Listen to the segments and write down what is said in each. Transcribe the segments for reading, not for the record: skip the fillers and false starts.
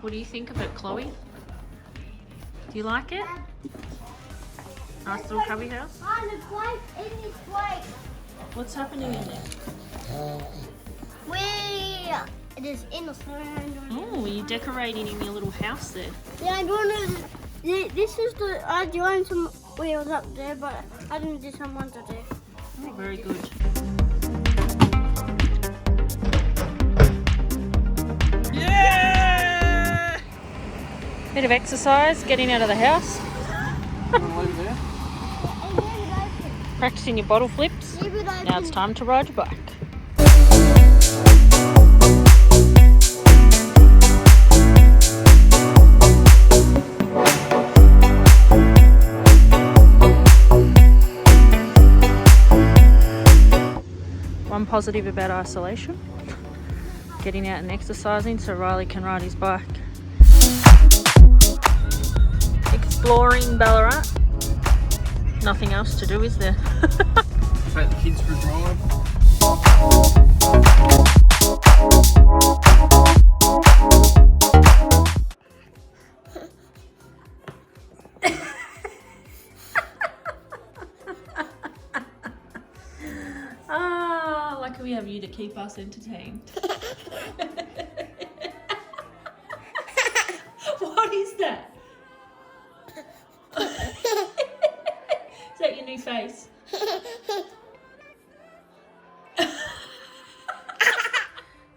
What do you think of it, Chloe? Do you like it? Nice little cubby house. What's happening in there? It is in the sand. Oh, you're decorating in your little house there. Yeah, I'm doing this is the, I joined some wheels up there, but I didn't do some ones up there. Oh, very good. Yeah! Bit of exercise, getting out of the house. Practicing your bottle flips. Now it's time to ride your bike. One positive about isolation, getting out and exercising so Riley can ride his bike. Exploring Ballarat. Nothing else to do, is there? Take the kids for a drive. Ah, lucky we have you to keep us entertained. What is that? Is that your new face?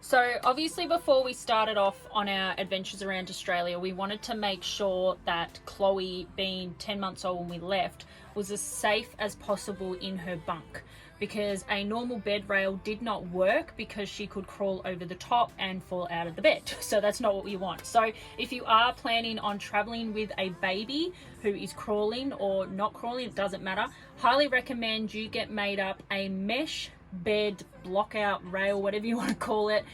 So obviously before we started off on our adventures around Australia, we wanted to make sure that Chloe, being 10 months old when we left, was as safe as possible in her bunk, because a normal bed rail did not work because she could crawl over the top and fall out of the bed. So that's not what we want. So if you are planning on traveling with a baby who is crawling or not crawling, it doesn't matter, highly recommend you get made up a mesh bed block out rail, whatever you want to call it.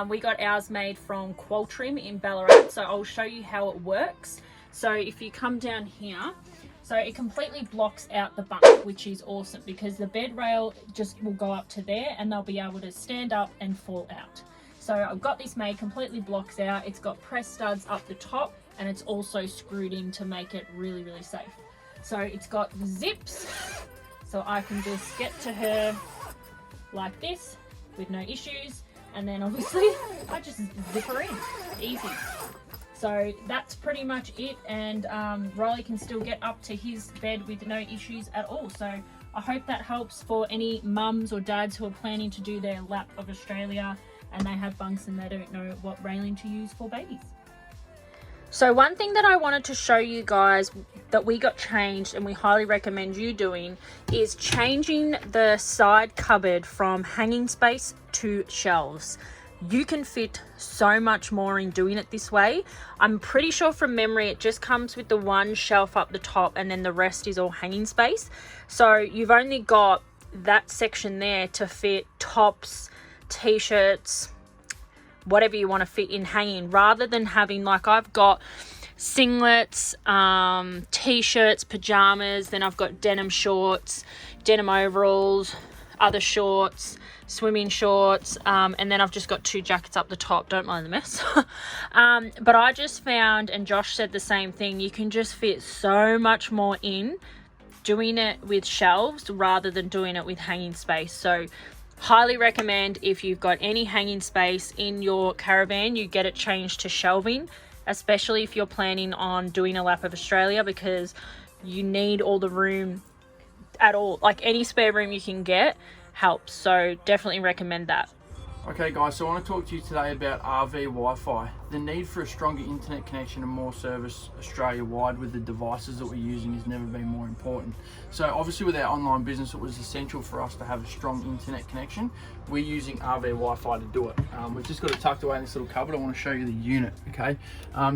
We got ours made from Qualtrim in Ballarat, so I'll show you how it works. So if you come down here, so it completely blocks out the bunk, which is awesome because the bed rail just will go up to there and they'll be able to stand up and fall out. So I've got this made, completely blocks out. It's got press studs up the top and it's also screwed in to make it really, really safe. So it's got zips, so I can just get to her like this with no issues, and then obviously I just zip her in, easy. So that's pretty much it, and Riley can still get up to his bed with no issues at all. So I hope that helps for any mums or dads who are planning to do their lap of Australia and they have bunks and they don't know what railing to use for babies. So one thing that I wanted to show you guys that we got changed, and we highly recommend you doing, is changing the side cupboard from hanging space to shelves. You can fit so much more in doing it this way. I'm pretty sure from memory it just comes with the one shelf up the top and then the rest is all hanging space. So you've only got that section there to fit tops, t-shirts, whatever you want to fit in hanging, rather than having, like, I've got singlets, t-shirts, pajamas, then I've got denim shorts, denim overalls, other shorts, swimming shorts, and then I've just got 2 jackets up the top. Don't mind the mess. But I just found, and Josh said the same thing, you can just fit so much more in doing it with shelves rather than doing it with hanging space. So highly recommend, if you've got any hanging space in your caravan, you get it changed to shelving, especially if you're planning on doing a lap of Australia, because you need all the room at all. Like, any spare room you can get helps. So definitely recommend that. Okay guys, so I want to talk to you today about RV Wi-Fi. The need for a stronger internet connection and more service Australia-wide with the devices that we're using has never been more important. So obviously with our online business, it was essential for us to have a strong internet connection. We're using RV Wi-Fi to do it. We've just got it tucked away in this little cupboard. I want to show you the unit, okay?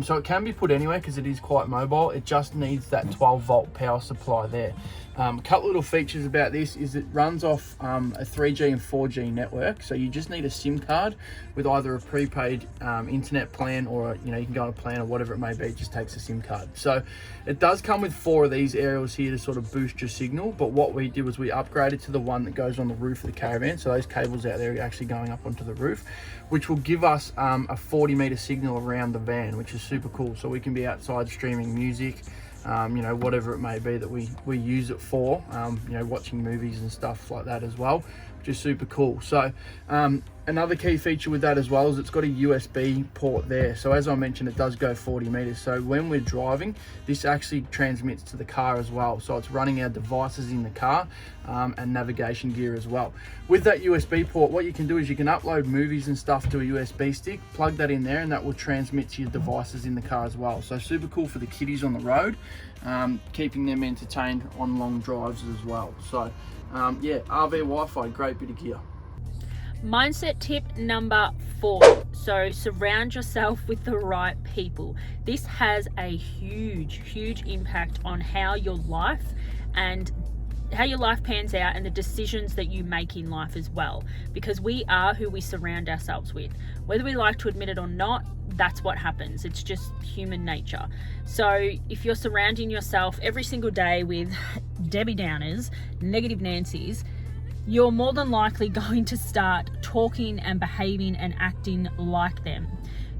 So it can be put anywhere because it is quite mobile. It just needs that 12-volt power supply there. A couple little features about this is it runs off a 3G and 4G network, so you just need a SIM card with either a prepaid internet plan plan, or you can go on a plan or whatever it may be. It just takes a SIM card. So it does come with 4 of these aerials here to sort of boost your signal, but what we did was we upgraded to the one that goes on the roof of the caravan. So those cables out there are actually going up onto the roof, which will give us a 40-meter signal around the van, which is super cool. So we can be outside streaming music, whatever it may be that we use it for, watching movies and stuff like that as well, which is super cool. So another key feature with that as well is it's got a USB port there. So as I mentioned, it does go 40 meters. So when we're driving, this actually transmits to the car as well. So it's running our devices in the car and navigation gear as well. With that USB port, what you can do is you can upload movies and stuff to a USB stick, plug that in there, and that will transmit to your devices in the car as well. So super cool for the kiddies on the road, keeping them entertained on long drives as well. So yeah, RV Wi-Fi, great bit of gear. Mindset tip number 4. So surround yourself with the right people. This has a huge impact on how your life pans out and the decisions that you make in life as well, because we are who we surround ourselves with. Whether we like to admit it or not, that's what happens. It's just human nature. So if you're surrounding yourself every single day with Debbie Downers, negative Nancys, you're more than likely going to start talking and behaving and acting like them.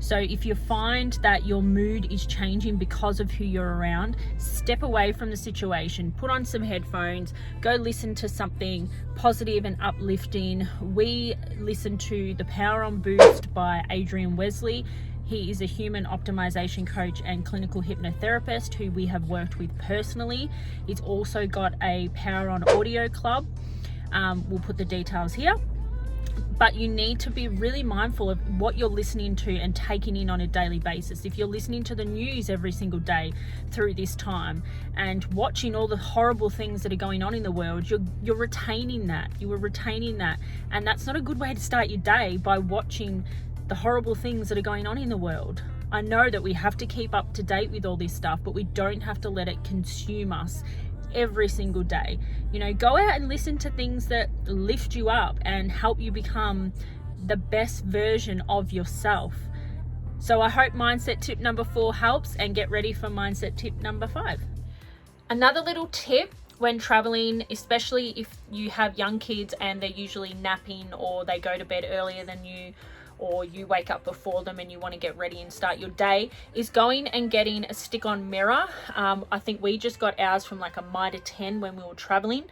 So if you find that your mood is changing because of who you're around, step away from the situation, put on some headphones, go listen to something positive and uplifting. We listen to The Power on Boost by Adrian Wesley. He is a human optimization coach and clinical hypnotherapist who we have worked with personally. He's also got a Power on Audio Club. We'll put the details here. But you need to be really mindful of what you're listening to and taking in on a daily basis. If you're listening to the news every single day through this time and watching all the horrible things that are going on in the world, you're retaining that. You are retaining that. And that's not a good way to start your day, by watching the horrible things that are going on in the world. I know that we have to keep up to date with all this stuff, but we don't have to let it consume us every single day. Go out and listen to things that lift you up and help you become the best version of yourself. So I hope mindset tip number 4 helps, and get ready for mindset tip number 5. Another little tip when traveling, especially if you have young kids and they're usually napping, or they go to bed earlier than you, or you wake up before them and you want to get ready and start your day, is going and getting a stick-on mirror. I think we just got ours from like a Mitre 10 when we were traveling.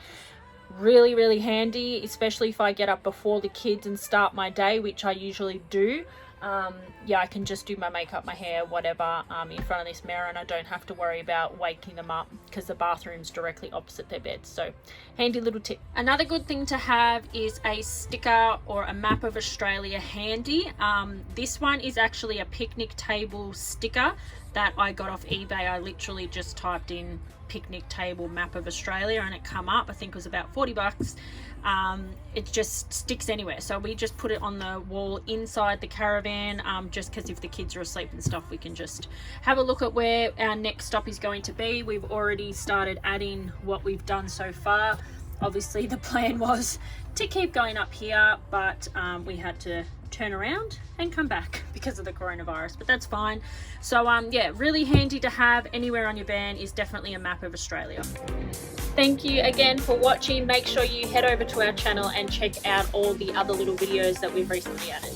Really handy, especially if I get up before the kids and start my day, which I usually do. I can just do my makeup, my hair, whatever, in front of this mirror, and I don't have to worry about waking them up because the bathroom's directly opposite their beds. So handy little tip. Another good thing to have is a sticker or a map of Australia handy. This one is actually a picnic table sticker that I got off eBay. I literally just typed in picnic table map of Australia and it come up. I think it was about $40. It just sticks anywhere, so we just put it on the wall inside the caravan, just because if the kids are asleep and stuff, we can just have a look at where our next stop is going to be. We've already started adding what we've done so far. Obviously the plan was to keep going up here, but we had to turn around and come back because of the coronavirus, but that's fine. So yeah, really handy to have anywhere on your van is definitely a map of Australia. Thank you again for watching. Make sure you head over to our channel and check out all the other little videos that we've recently added.